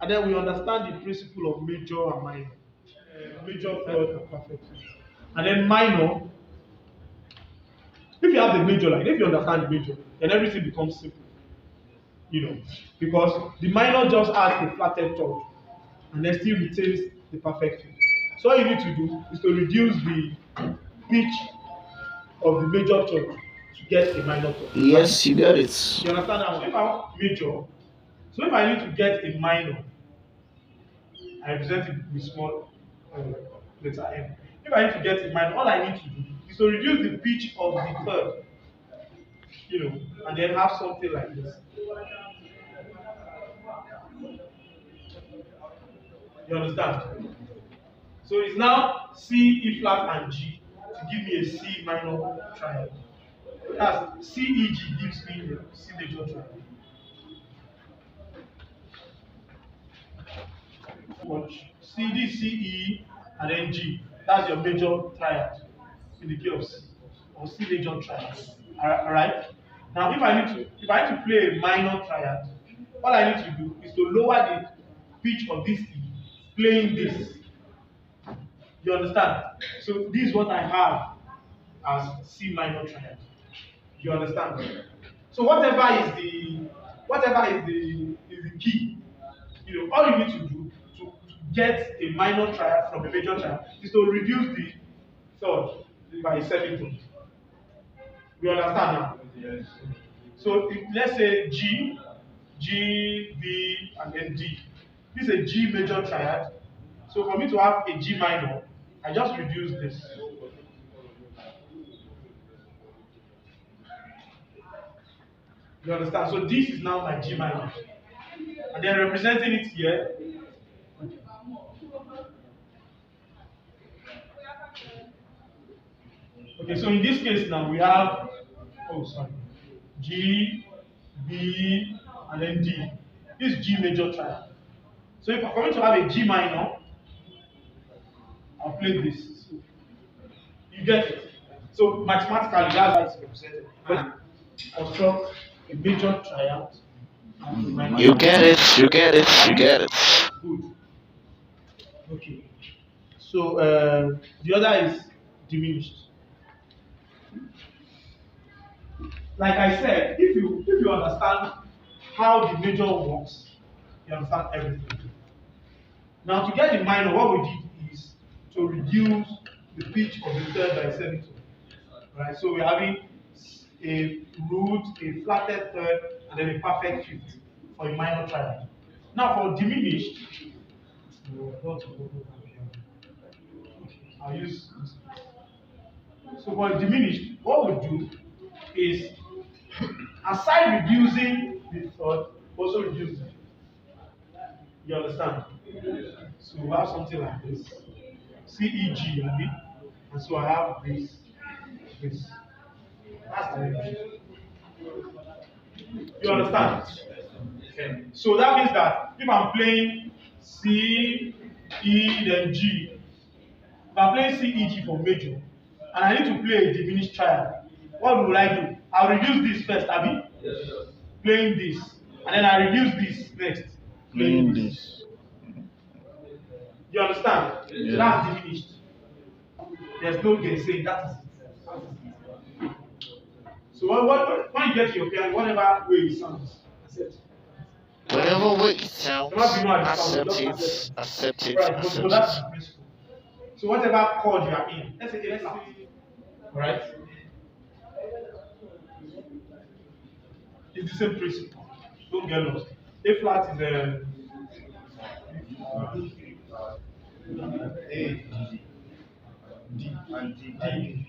And then we understand the principle of major and minor. Major, third, and perfect fifth. And then minor, if you have the major, like if you understand the major, then everything becomes simple. Because the minor just has a flatted third and then still retains the perfect fifth. So all you need to do is to reduce the pitch of the major third to get a minor third. Right? Yes, you got it. You understand that? If I want major, so if I need to get a minor, I represent it with small letter m. If I need to get a minor, all I need to do is to reduce the pitch of the third, and then have something like this. You understand? So it's now C, E flat, and G to give me a C minor triad. That's C, E, G gives me a C major triad. C, D, C, E, and then G. That's your major triad in the key of C, or C major triad. Alright? Now if I need to play a minor triad, all I need to do is to lower the pitch of this E, playing this. You understand? So this is what I have as C minor triad. You understand? So whatever is the key, all you need to do to get a minor triad from a major triad is to reduce the third by a semitone. You understand now? Yes. So let's say G, B, and then D. This is a G major triad. So for me to have a G minor, I just reduce this. You understand? So this is now my G minor. And then representing it here. Okay, so in this case now we have, G, B, and then D. This is G major triad. So if I'm going to have a G minor, I'll play this. You get it? So mathematically, that's how it's represented. Construct a major triad. You get it, you get it, you get it. Good. Okay. So the other is diminished. Like I said, if you understand how the major works, you understand everything. Now to get the minor, what we did is to reduce the pitch of the third by a semitone. Right? So we're having a root, a flatted third, and then a perfect fifth for a minor triad. Now for diminished, I'll use this. So for diminished, what we do is, aside reducing the third, also reduce it. You understand? So we have something like this. C, E, G, and so I have this. That's the You understand? Okay. So that means that if I'm playing C, E, then G, if I'm playing C, E, G for major, and I need to play a diminished triad, what will I do? I'll reduce this first, Abi. Yes, sir. Playing this, and then I reduce this next. Playing this. You understand? Yes. So that's diminished. There's no guessing. That is it. So when you get to your piano, whatever way it sounds, accept it. Whatever way it sounds, accept it, accept it, right, so that's the principle. So whatever chord you are in, let's say A flat, right? It's the same principle. Don't get lost. A flat is A, D, and D.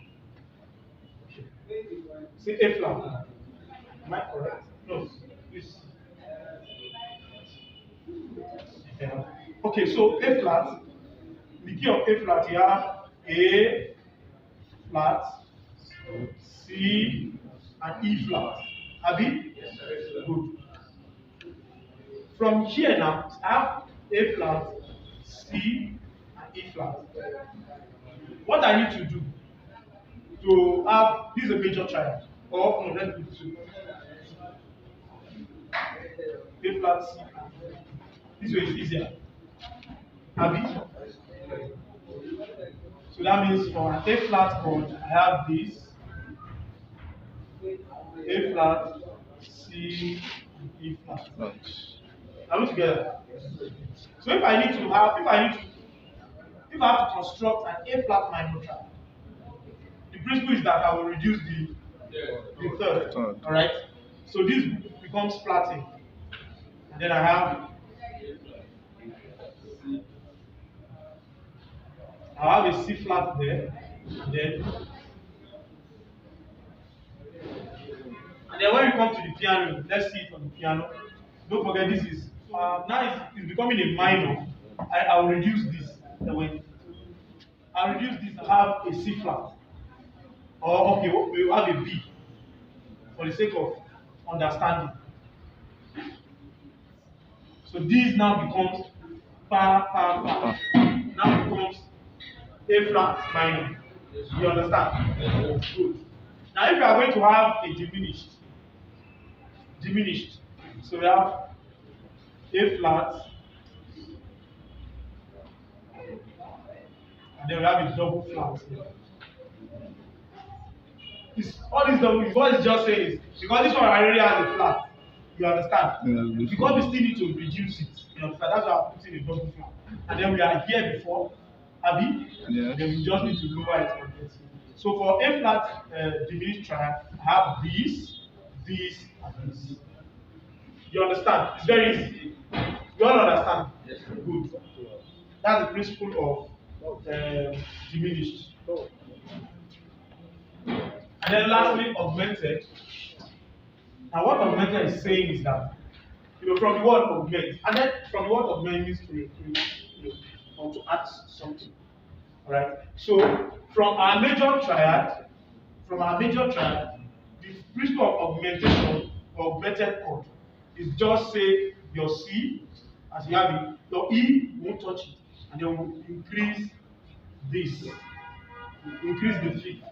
Say A flat. Am I correct? No. Please. Yeah. Okay, so A flat. The key of A flat here: A flat, C, and E flat. Abi? Yes, sir. Good. From here now, I have A flat, C, and E flat. What I need to do to have this is a major triad, or no, let's do two. A flat, C, and This way is easier. Abi? So that means for an A flat chord, I have this A flat, C, and E flat. Are we together? So if I have to construct an A flat minor triad, the principle is that I will reduce the third. Alright? So this becomes flatting. And then I have a C flat there, and then when we come to the piano, let's see it on the piano. Don't forget this is now it's becoming a minor. I will reduce this. I'll reduce this. I have a C flat, or okay, we will have a B for the sake of understanding. So this now becomes pa. Now becomes A flat minor. You understand? Good. Now if you are going to have a diminished, so we have A flat, and then we have a double flat here. All this double, what it's just saying is because this one already has a flat. You understand? Yeah, because we still need to reduce it. You understand? That's why I'm putting a double flat. And then we are here before, Abi? Yeah. Then we just need to lower it on this. So for A flat diminished triad, I have this, and this. You understand? It's very easy. You all understand? Yes. Good. That's the principle of diminished. And then lastly, augmented. Now what augmented is saying is that, from the word augment, and then from the word augment means to or to add something. Alright? So from our major triad, the principle of augmentation or augmented chord is just say your C, as you have it, your E won't touch it, and then we'll increase this, increase the fifth.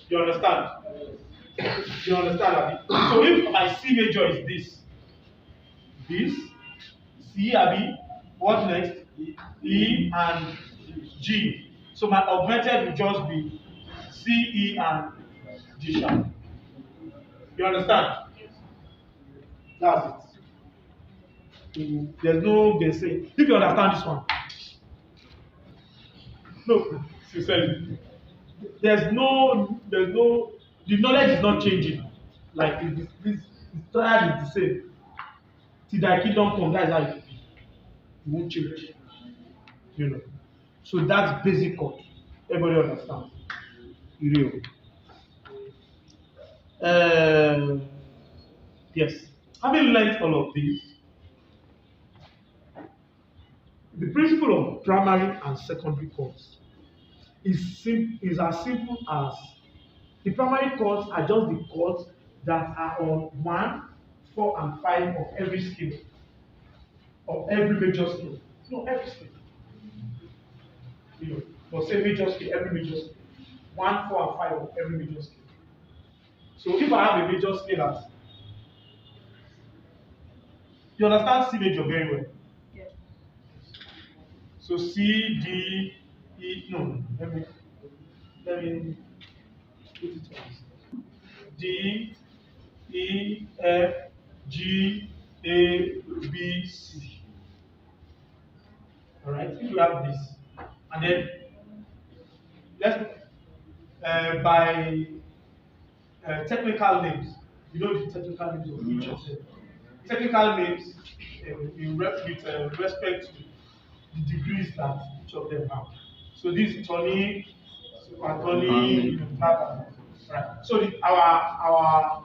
You understand? You understand, Abi? So if my C major is this, C, Abi, what next? E and G. So my augmented will just be C, E, and G sharp. You understand? That's it. There's no guessing. If you understand this one, no, sincerely, the knowledge is not changing. Like this triad is the same. Till thy kingdom come, that's how it will be. It won't change. So that's basic chord. Everybody understand? Real. Yes. Having learned all of this, the principle of primary and secondary chords is as simple as the primary chords are just the chords that are on 1, 4, and 5 of every scale, of every major scale. No, every scale. But say major scale, every major scale. 1, 4, and 5 of every major scale. So if I have a major scale as, you understand C major very well? Yes. So C, D, E, no, let me put it on. D, E, F, G, A, B, C. Alright, if you have this, and then let's by technical names, you know the technical names of each of them. Technical names with respect to the degrees that each of them have. So this is tonic, supertonic, right. So our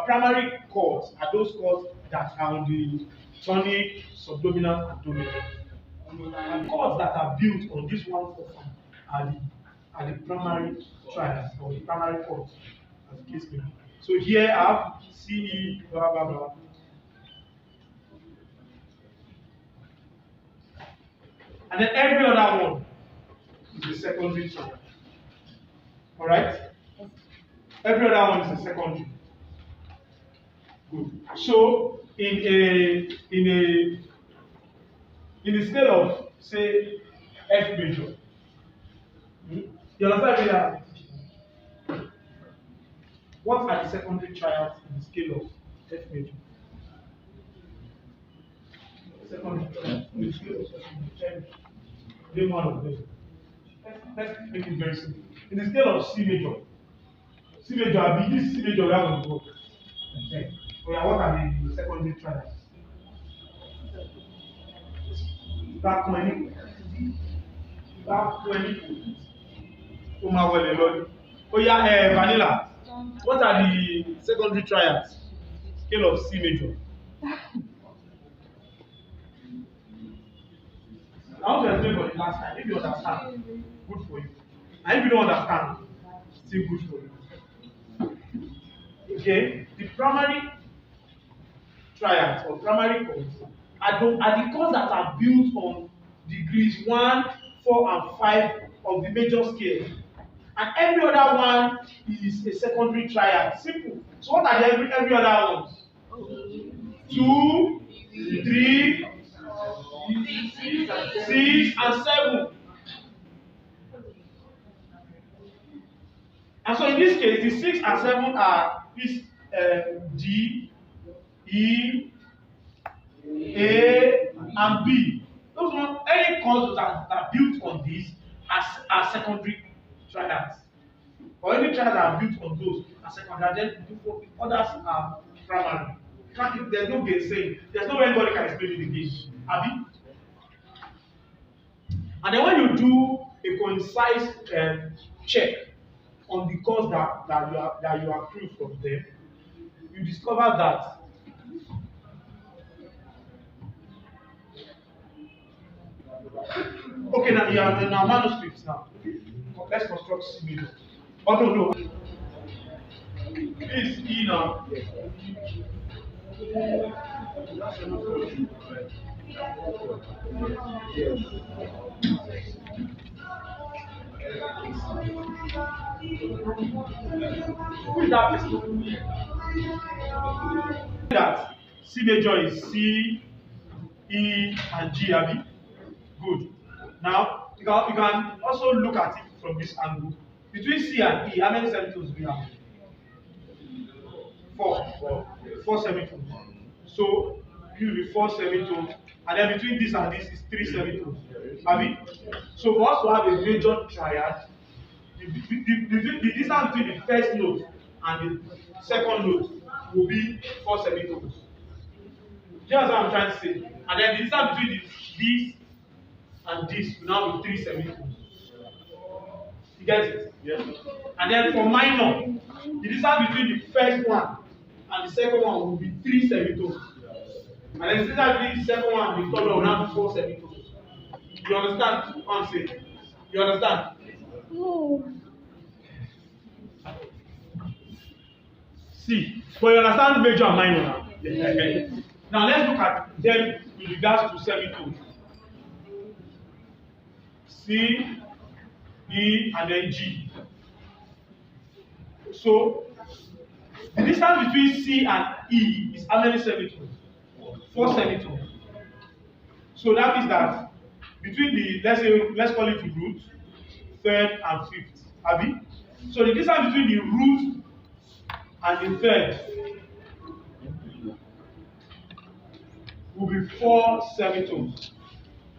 primary chords are those chords that are on the tonic, subdominant, and dominant. And chords that are built on this 1, 4, 5 are the primary triads or the primary chords, as the case may be. So here I have C, E, blah blah blah. And then every other one is a secondary triad. Alright? Every other one is a secondary. Good. So in the scale of say F major. You understand that? What are the secondary triads in the scale of F major? Secondary triads in the scale of F major. Name one of them. Let's make it very simple. In the scale of C major, this C major we have on the board. Okay. Oh yeah, what are the secondary triads? Back 20. Oh yeah, vanilla. What are the secondary triads? Scale of C major. I want to explain for the last time. If you understand, good for you. And if you don't understand, still good for you. Okay, the primary triads or primary chords are the chords that are built on degrees 1, 4, and 5 of the major scale. And every other one is a secondary triad. Simple. So what are the every other ones? 2, 3, 6, and 7. And so in this case, the 6 and 7 are this G, E, A, and B. Those ones, any chords that are built on this are secondary triads. Or any triads that are built on those are secondary. Then others are primary. There's no gainsaying. There's no way anybody can explain it again. Abi? And then when you do a concise check on the chords that you accrue from them, you discover that okay, now you are in our manuscripts now. Let's construct C major. Oh no. This is E now. Who is that person? That C major is C, E, and G, Abi. Good. Now you can also look at it from this angle. Between C and E, how many semitones do we have? 4 semitones. So it will be 4 semitones, and then between this and this is 3 semitones. Abi? So for us to have a major triad, the distance between the first note and the second note will be 4 semitones. Do you understand what I'm trying to say? And then the distance between this and this will now be 3 semitones. You get it? Yes. And then for minor, the distance between the first one and the second one will be 3 semitones. And then the distance between the second one and the third one will now be 4 semitones. You understand what I'm saying? You understand? No. See, but you understand major and minor now. Yes. Now let's look at them with regards to semitones. C, E, and then G. So the distance between C and E is how many semitones? 4 semitones. So that means that between the let's call it the root, third, and fifth. Abi? So the distance between the root and the third will be 4 semitones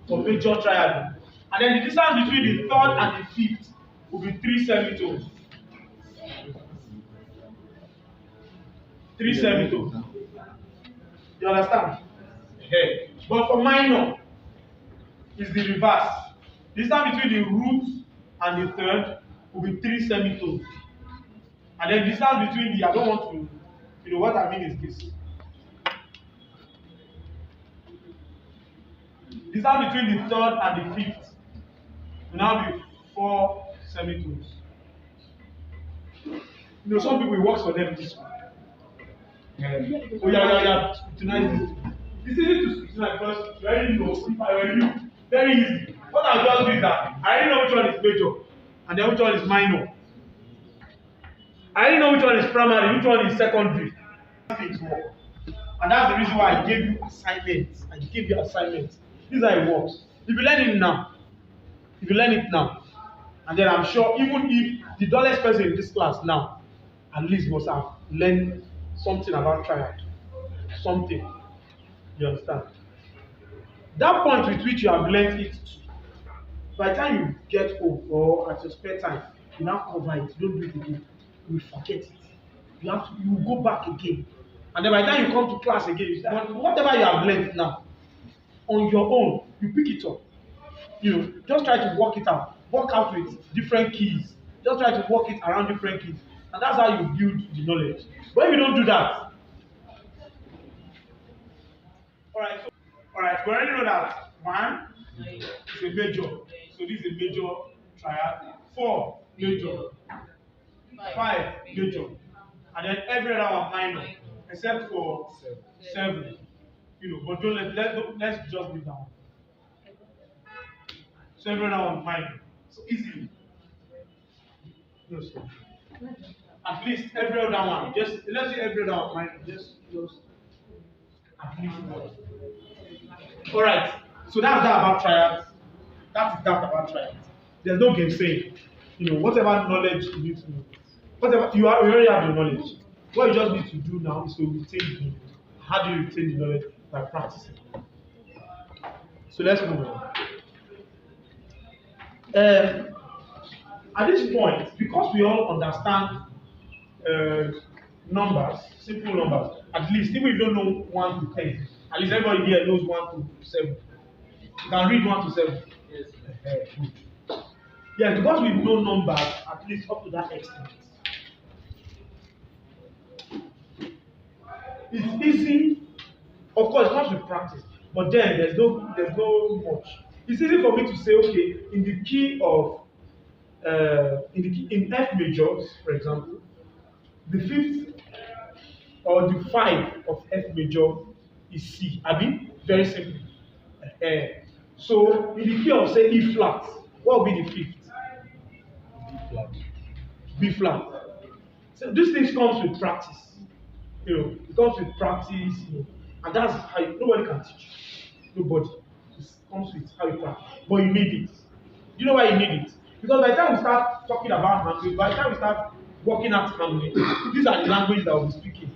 for major triad. And then the distance between the third and the fifth will be 3 semitones. 3 semitones. You understand? Okay. But for minor, it's the reverse. The distance between the root and the third will be 3 semitones. And then the distance between the, I don't want to, you know what I mean is this. The distance between the third and the fifth will now be 4 semitones. You know, some people it works for them this way. Oh yeah. Tonight it's easy to scrutinize because you already know if I were you. Very easy. What I'll just do is that I already know which one is major and then which one is minor. I already know which one is primary, which one is secondary. Things work. And that's the reason why I gave you assignments. I gave you assignments. This is how it works. If you learn it now, if you learn it now, and then I'm sure even if the dullest person in this class now, at least must have learned something about triad. Something. You understand? That point with which you have learned it, by the time you get home or at your spare time, you now cover it, you don't do it again. You will forget it. You will go back again. And then by the time you come to class again, you say, but whatever you have learned now, on your own, you pick it up. You know, just try to work it out. Work out with different keys. Just try to work it around different keys. And that's how you build the knowledge. But if you don't do that, alright, we already know that 1 is a major. So this is a major triad. 4 major. 5 major. And then every other one minor. Except for 7. You know, but let's just leave that one. So every other one minor. So easily. No, sir. At least every other one. Just let's say every other one minor. Just at least one. Alright. So that's that about triads. That is that about triads. There's no game saying. You know, whatever knowledge you need to know. Whatever you already have the knowledge. What you just need to do now is to retain the knowledge. How do you retain the knowledge? By practicing. So let's move on. At this point, because we all understand numbers, simple numbers, at least even if you don't know 1 to 10, at least everybody here knows 1 to 7. You can read 1 to 7. Yes. Yeah, because we know numbers at least up to that extent. It's easy, of course, it comes with practice, but then there's no much. It's easy for me to say, okay, in the key of in F majors, for example, the 5th or the 5 of F major is C. I mean, very simple. So in the key of say E flat, what will be the 5th? B flat. B flat. So these things comes with practice. You know, it comes with practice, you know, and that's how nobody can teach you. Nobody. It comes with how you practice. But you need it. You know why you need it? Because by the time we start talking about harmony, by the time we start working at harmony, these are the languages that we'll be speaking.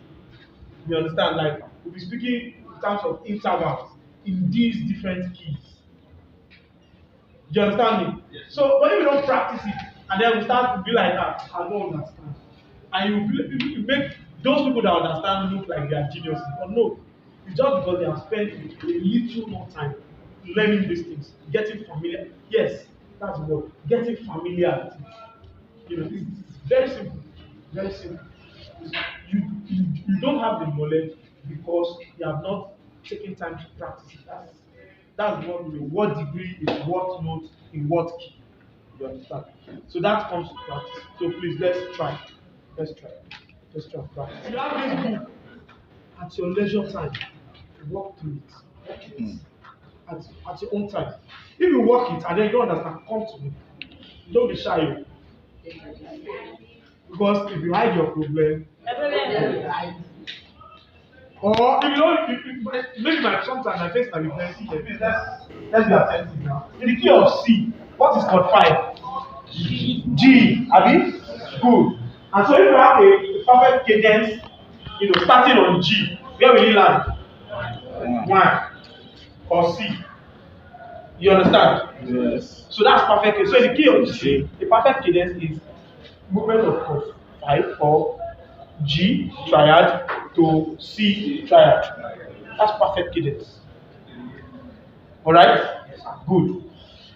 You understand? Like, we'll be speaking in terms of intervals in these different keys. Do you understand me? Yes. So, but if you don't practice it, and then we start to be like, I don't understand. And you make those people that understand look like they are geniuses. But no, it's just because they have spent a little more time learning these things, getting familiar. Yes, that's the word. Getting familiar with it. You know, it's very simple. Very simple. You don't have the knowledge because you have not taken time to practice it. That's what degree is what note in what key. You understand? So that comes to practice. So please, let's try. Let's try practice. You have this book at your leisure time. Work through it. At your own time. If you work it and then you don't understand, come to me. Don't be shy. Because if you hide your problem, or if you don't, maybe sometimes my face can be plenty. Let's be attentive now. In the key of C, what is chord 5? G. Abi? Good. And so if you have a perfect cadence, you know, starting on G, where will you land? 1 or C. You understand? Yes. So that's perfect. So in the key of C, the perfect cadence is movement of chord 5 or G triad to C triad. That's perfect cadence. Alright? Good.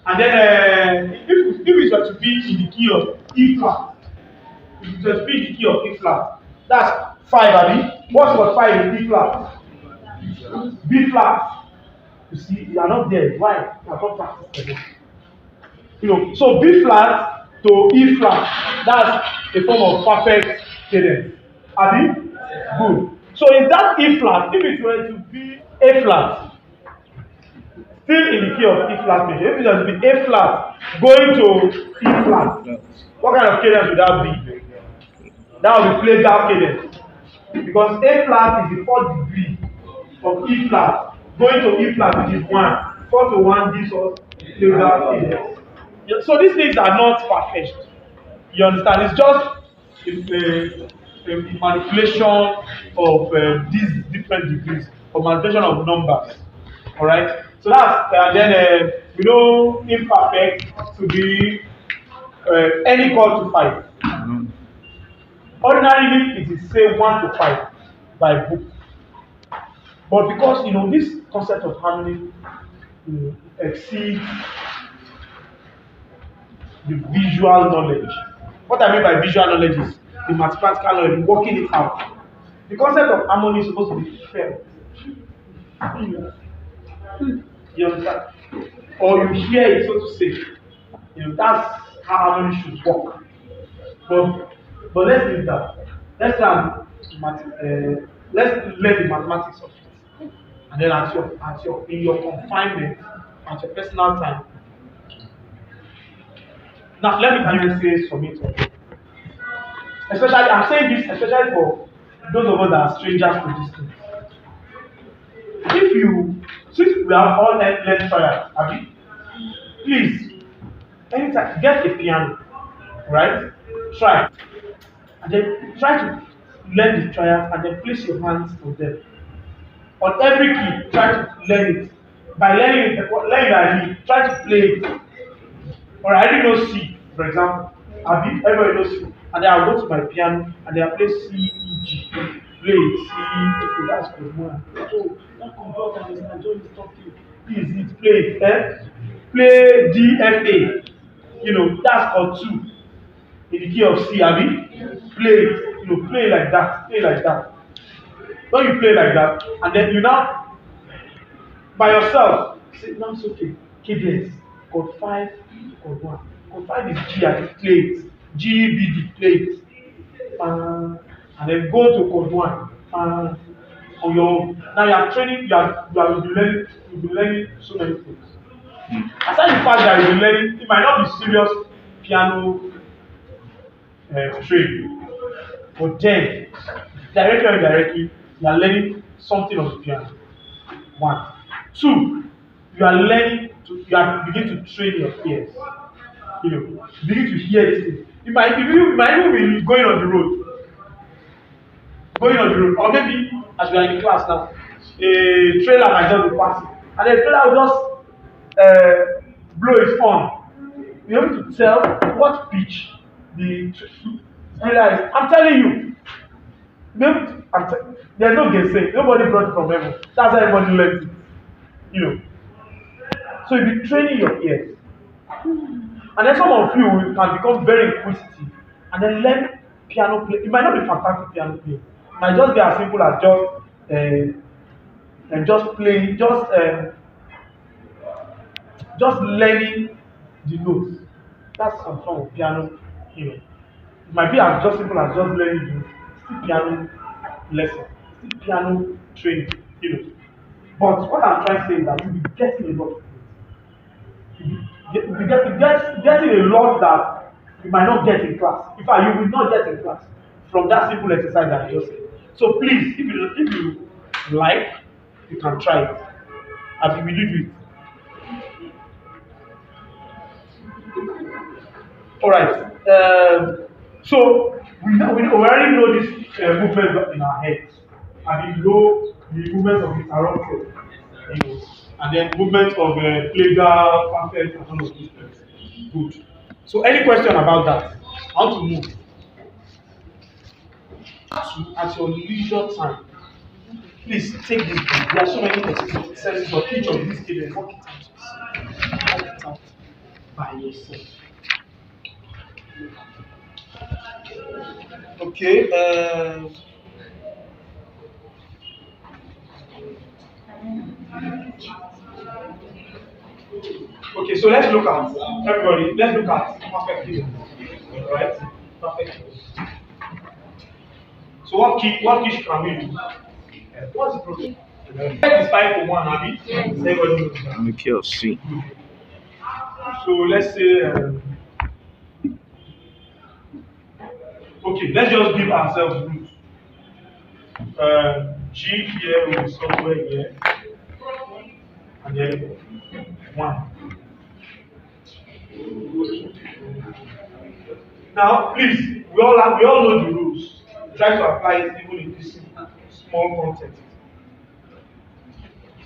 And then if it were to be in the key of E flat, if it were to be in the key of E flat, that's 5, Abi. What's chord 5 in B flat? B flat. You see, you are not there. Why? You are not practicing. You know, so B flat to E flat, that's a form of perfect cadence. Abi? Good. So in that E flat, if it were to be A flat, still in the key of E flat major, if it were to be A flat going to E flat, what kind of cadence would that be? That would be played down cadence. Because A flat is the 4th degree of E flat going to E flat, which is 1. 4 to 1 gives us closure index. Yeah, so these things are not far-fetched. You understand? It's just a manipulation of these different degrees, or manipulation of numbers. All right. So that's then we know imperfect to be any equal to 5. Ordinarily, it is say 1 to 5 by book. But because this concept of harmony exceeds the visual knowledge. What I mean by visual knowledge is the mathematical knowledge, working it out. The concept of harmony is supposed to be felt. You understand? Or you hear it, so to say. That's how harmony should work. But let's leave that. Let's learn the mathematics of it. And then in your confinement, at your personal time. Now let me give you say submit. Especially, I'm saying this especially for those of us that are strangers to this thing. Since we have all learned triads, Abi, please, anytime get a piano, right? Try, and then try to learn the triads, and then place your hands on them. On every key, try to learn it. By learning it, try to play it. Or I didn't know C, for example. Everybody knows C. And then I'll go to my piano and then I'll play C, E, G. Play it, C, okay, that's good one. So that computer is enjoying talking. Please play it. Play D, F, A. That's chord 2. In the key of C, play it. Play like that. Play like that. When you play like that, and then you now by yourself say, no, it's okay. Cadence, chord 5, chord 1. Chord 5 is G, and play it. G, B, D, play it. And then go to chord 1. On your own. Now you are training, you'll be learning so many things. Aside the fact that you'll be learning, it might not be serious piano training, but then directly or indirectly, you are learning something on the piano. 1. 2, you are beginning to train your ears. Begin to hear this thing. You might even be going on the road. Or maybe as we are in class now, a trailer might just be passing, and the trailer will just blow its horn. You're able to tell what pitch the trailer is. I'm telling you. There's no guessing. Nobody brought it from heaven. That's how everybody learns it. So you'll be training your ears. And then some of you can become very inquisitive and then learn piano play. It might not be fantastic piano play. It might just be as simple as just playing, just learning the notes. That's some form of piano. It might be as just simple as just learning the notes. Still piano lesson, still piano training. But what I'm trying to say is that you'll be getting a lot of things. You'll be getting a lot that you might not get in class. In fact, you will not get in class from that simple exercise that I just said. So please, if you like, you can try it. As we will do it. All right. So we already know this movement in our heads. And we know the movement of interrupted, and then movement of plagal, perfect, and all of these things. Good. So any question about that? How to move? At your leisure time, please take this book. There are so many exercises for each of these students. Work it out by yourself. Okay. Okay, so let's look at everybody. Let's look at perfect rhythm. Right? Perfect rhythm. So what key can we do? What's the problem? That is 5 to 1, Abby. I'm a key of C. So let's say okay, let's just give ourselves root. G here will be somewhere here, and then 1. Now, please, we all know the rules. Try to apply it even in this small context.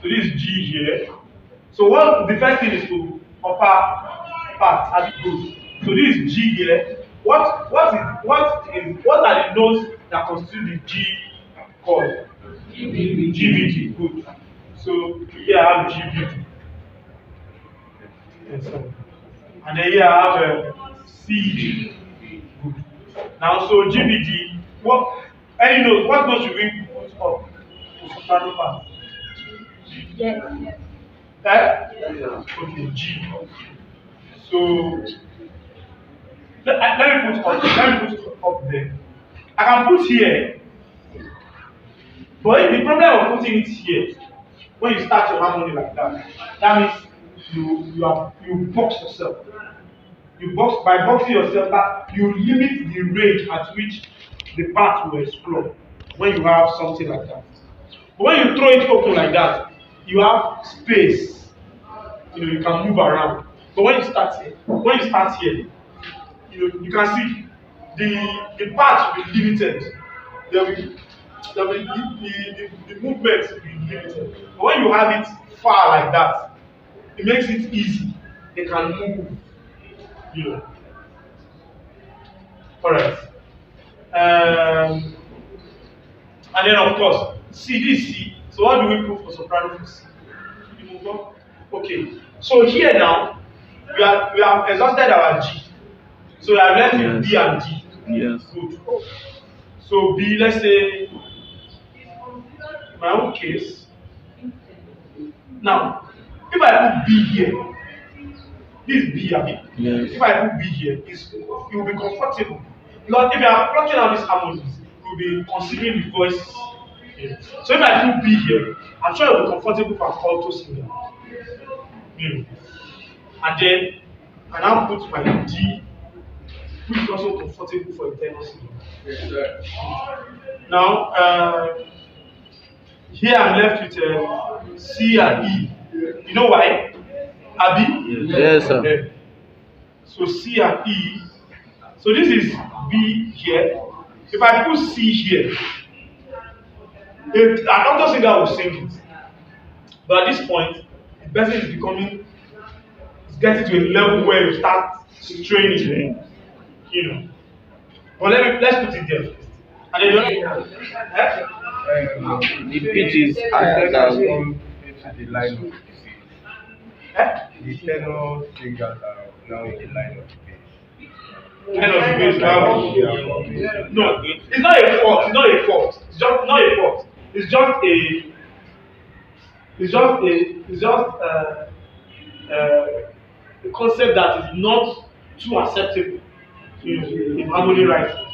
So this is G here. So what the first thing is to upper part as it goes. So this is G here. What are the notes that constitute the G chord? GVG. Good. So here I have GVG. And then here I have CG. Good. Now so GVG. What note should we put up to soprano part? Yes. Okay, G. So let me put up there. I can put here, but the problem of putting it here, when you start your harmony like that, that means you box yourself. By boxing yourself, that you limit the range at which the part will explore when you have something like that. But when you throw it open like that, you have space. You can move around. But when you start here, you can see the parts will be limited. The movements will be limited. But when you have it far like that, it makes it easy. They can move. Alright. And then of course, C. So what do we put for soprano for C? Okay. So here now, we have exhausted our G. So we have left with B and D. Yes. Good. So B, let's say, in my own case. Now, if I put B here, this is B, I mean. Yes. If I put B here, it will be comfortable. Because if you are plucking out these harmonies, you will be considering the voices. Yeah. So if I put B here, I'm sure it will be comfortable for an alto singer. And then I now put my D, which is also comfortable for a tenor singer. Yes, sir. Now, here I'm left with C and E. You know why? Abi? Yes, sir. Okay. So C and E. So this is B here. If I put C here, an alto singer will sing it. But at this point, the person is getting to a level where you start straining. But let's put it there first. And then The pitch is I higher come than into the line of the the tenor singers are now in the line of the bass. kind of debate no, it's not a fault. It's not a fault. It's just not a fault. It's just a concept that is not too acceptable in harmony writing.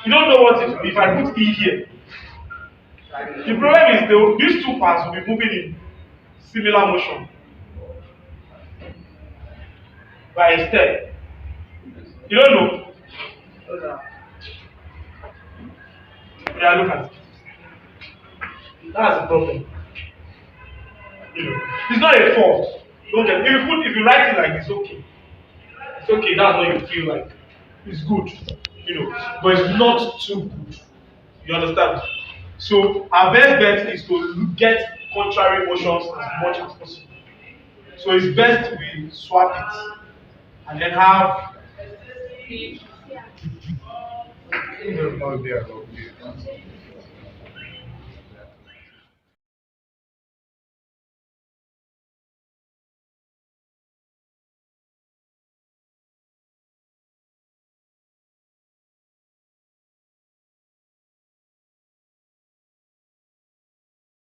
You don't know what it will be. If I put E here, the problem is these two parts will be moving in similar motion by a step. You don't know. Yeah, look at it. That's the problem. It's not a fault. Don't get if you write it like this, okay. It's okay, that's what you feel like. It's good. But it's not too good. You understand? So our best bet is to get contrary motions as much as possible. So it's best we swap it and then have Oh, they are okay.